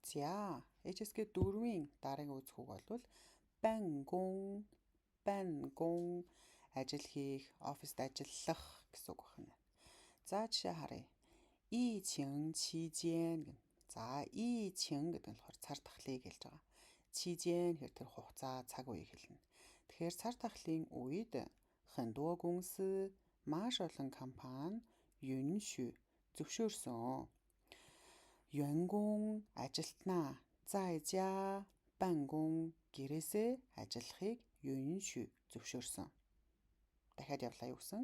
За, HSG 4-ийн дараагийн үзэх үг бол бангон ажил хийх, оффист ажиллах гэсэн үг байна. За, жишээ харъя. 疫情期间гэнэ. За, 疫情гэдэг нь болохоор цар тахлыг хэлж байгаа. 期间гэхээр тэр хугацаа, цаг үеийг хэлнэ. Тэгэхээр цар тахлын үед 很多公司 маш олон компани 允许 зөвшөөрсөн. 员工 ажилтнаа 在家办公 гэрээсээ ажиллахыг 允许 зөвшөөрсөн. Дахиад явлаа юу гэсэн?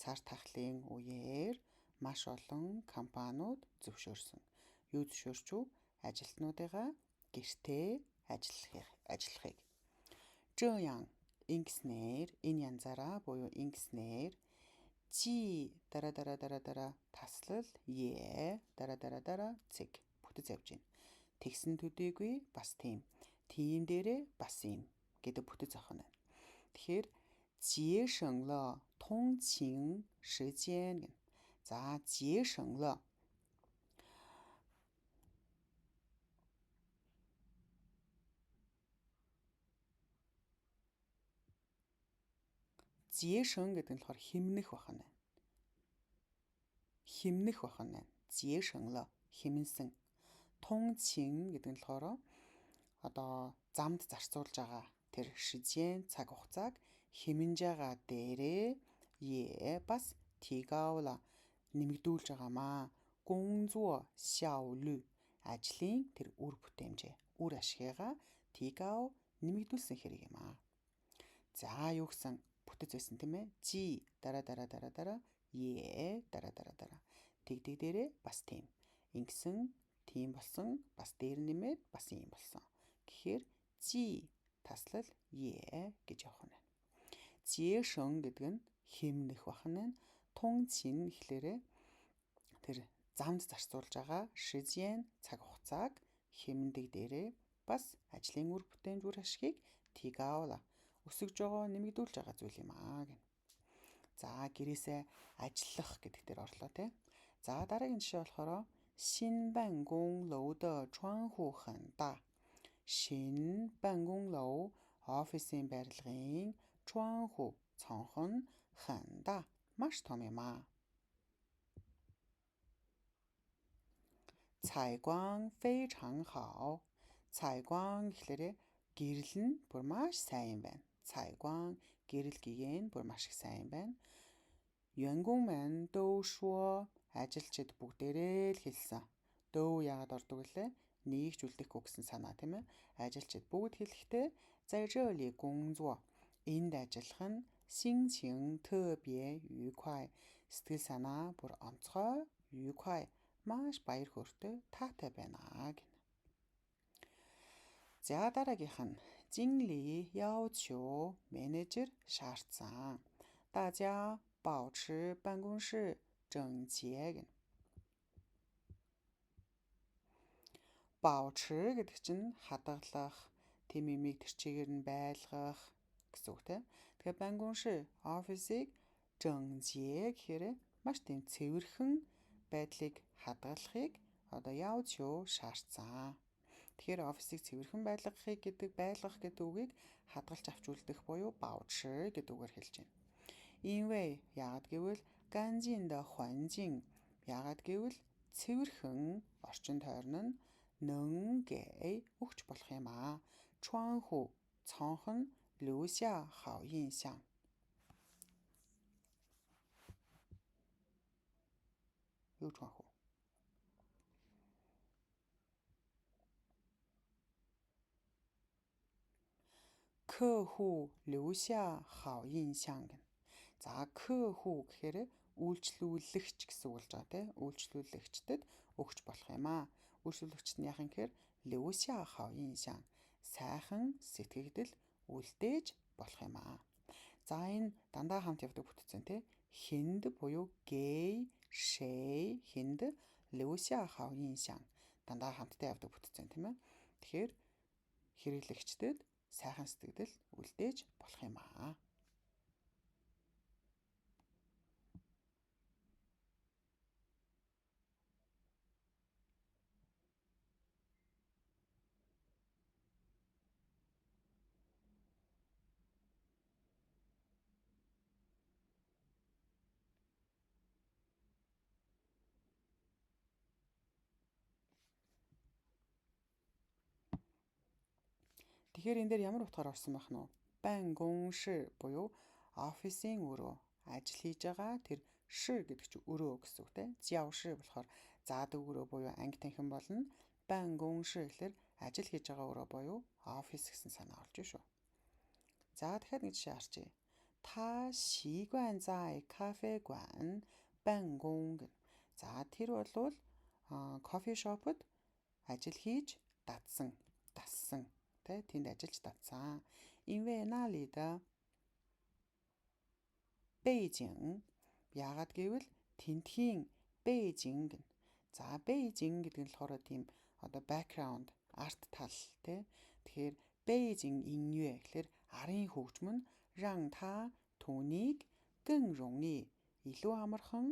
Цар тахлын үеэр маш олон компаниуд зөвшөөрсөн. Юу зөвшөөрч үү? Ажилтнуудыгаа гэртээ ажиллахыг. 这样 ингэснээр энэ янзаараа буюу ингэснээр жи дараа таслал е дараа цэг бүтэц явж байна. Тэгсэн төдийгүй бас тийм. Тийм дээрээ бас юм гэдэг бүтэц авах нь. Тэгэхээр 节省了通勤时间гэнэ. За, 节省了节省гэдэг нь болохоор хэмнэх байна. Хэмнэх байна. 节省了хэмнсэн. 通勤гэдэг нь болохоор одоо замд зарцуулж байгаа тэр шижэн цаг хугацааг хэмнэж байгаа дээрээ е бас тигаола нэмэгдүүлж байгаамаа. 工作效率ажлын тэр үр бүтээмжээ, үр ашигыгаа тигаао нэмэгдүүлсэн хэрэг юм аа. За, юу гэсэн бүтэц байсан тийм ээ? Жи дараа е дараа тэгдэг дээрээ бас тийм. Ингэсэн, тийм болсон, бас дээр нэмээд бас ийм болсон. Тэгэхээр жи таслал е гэж явах нь. 节省гэдэг нь хэмнэх бахна. 通勤гэхлээрээ тэр замд зарцуулж байгаа шижэн цаг хугацааг хэмндэг дээрээ бас ажлын үр бүтээмж үр ашгийг тигаола өсөж байгаа нэмэгдүүлж байгаа зүйл юм аа гэнэ. За, гэрээсээ ажиллах гэдэг дээр орлоо тий. За, дараагийн жишээ болохоор 新办公楼的窗户很大. 新办公楼 офисын барилгын 窗户 цонхон 很大 маш том юм аа. 采光非常好. 采光гэхлээрээ гэрэл нь бүр маш сайн юм байна. 采光гэрэл гэгээ нь бүр маш их сайн юм байна. 员工们都说 ажилчид бүгдээрээ л хэлсэн. Дөө яагаад ордог гэлээ? Нээгч үлдэхгүй гэсэн санаа тийм ээ. Ажилчид бүгд хэлэхдээ 在这里工作 энд ажиллах нь 心情特别愉快. Сэтгэл санаа бүр онцгой, 愉快, маш баяр хөөртэй, таатай байна гэнэ. За, дараагийнх нь 经理要求 менежер шаардсан. 大家保持办公室整洁гэнэ. 保持гэдэг чинь хадгалах, тийм юмыг тэр чигээр нь байлгах гэсэн үг тийм. Тэгэхээр банкунши офисыг 整洁гэхээр маш тийм цэвэрхэн байдлыг хадгалахыг одоо яавчөө шаардсан. Тэгэхээр офисыг цэвэрхэн байлгах гэдэг үгийг хадгалж авч үлдэх буюу 保持 гэдэг үгээр хэлж байна. 因为 яагаад гэвэл 干净的环境 яагаад гэвэл цэвэрхэн орчин тойрон нь 能给 өгч болох юм аа. 窗户 цонхон 留下好印象. Юу 窗户? 客户留下好印象гэнэ. За, 客户гэхээр үйлчлүүлэгч гэсэн үг болж байгаа тийм. Үйлчлүүлэгчдэд өгч болох юм аа. Үйлчлүүлэгчд нь яах юм гэхээр 留下好印象. Сайхан сэтгэгдэл үлдээж болох юм аа. За, энэ дандаа хамт явдаг бүтцэн тийм. Хинд буюу гэй, шэй, хинд 留下好印象. Дандаа хамтдаа явдаг бүтцэн тийм ээ. Тэгэхээр хэрэглэгчдэд сайхан сэтгэгдэл үлдээж болох юм аа. Тэгэхээр энэ дээр ямар утгаар орсон байх нь вэ? Бангоншир буюу офисын өрөө. Ажил хийж байгаа тэр шир гэдэг чинь өрөө гэсэн үг тийм. Зяошир болохоор заадаг өрөө буюу анги танхим болно. Бангоншир гэхээр ажил хийж байгаа өрөө буюу офис гэсэн санаа олж шүү. За дахиад нэг жишээ харъя. Та习惯在咖啡馆办公гэнэ. За тэр болвол кофе шопод ажил хийж дадсан тэ тэнд ажиллаж дадсан. 因为那里的背景 яагаад гэвэл тентхийн 背景гэнэ. За 背景гэдэг нь болохоор тийм одоо background арт тал тэ. Тэгэхээр 背景音乐гэхээр арын хөгжим нь 让他 түүнийг 更容易 илүү амархан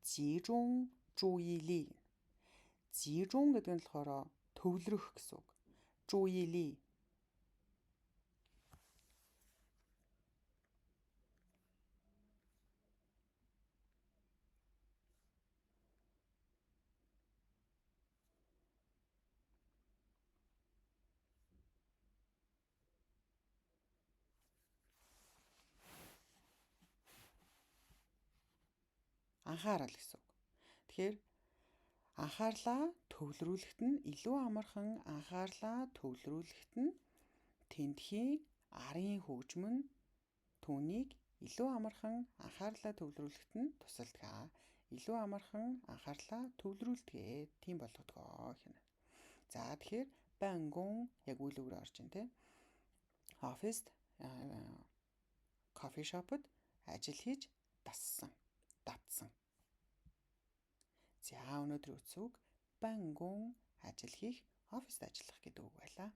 集中注意力. 集中гэдэг нь болохоор төвлөрөх гэсэн үг. 注意力 анхаарал гэсэн үг. Тэгэхээр анхаарлаа төвлөрүүлэхэд нь илүү амархан анхаарлаа төвлөрүүлэхэд нь тентхийн арын хөгжим нь түүнийг илүү амархан анхаарлаа төвлөрүүлэхэд нь тусалдаг. Илүү амархан анхаарлаа төвлөрүүлдэг. Тийм болгодгоо хийнэ. За тэгэхээр бангон яг үйл өгөр орж ин тэ. Офист кофе шопод ажил хийж дадсан. За өнөөдрийн үгс үг бангон ажил хийх, офист ажиллах гэдэг үг байлаа.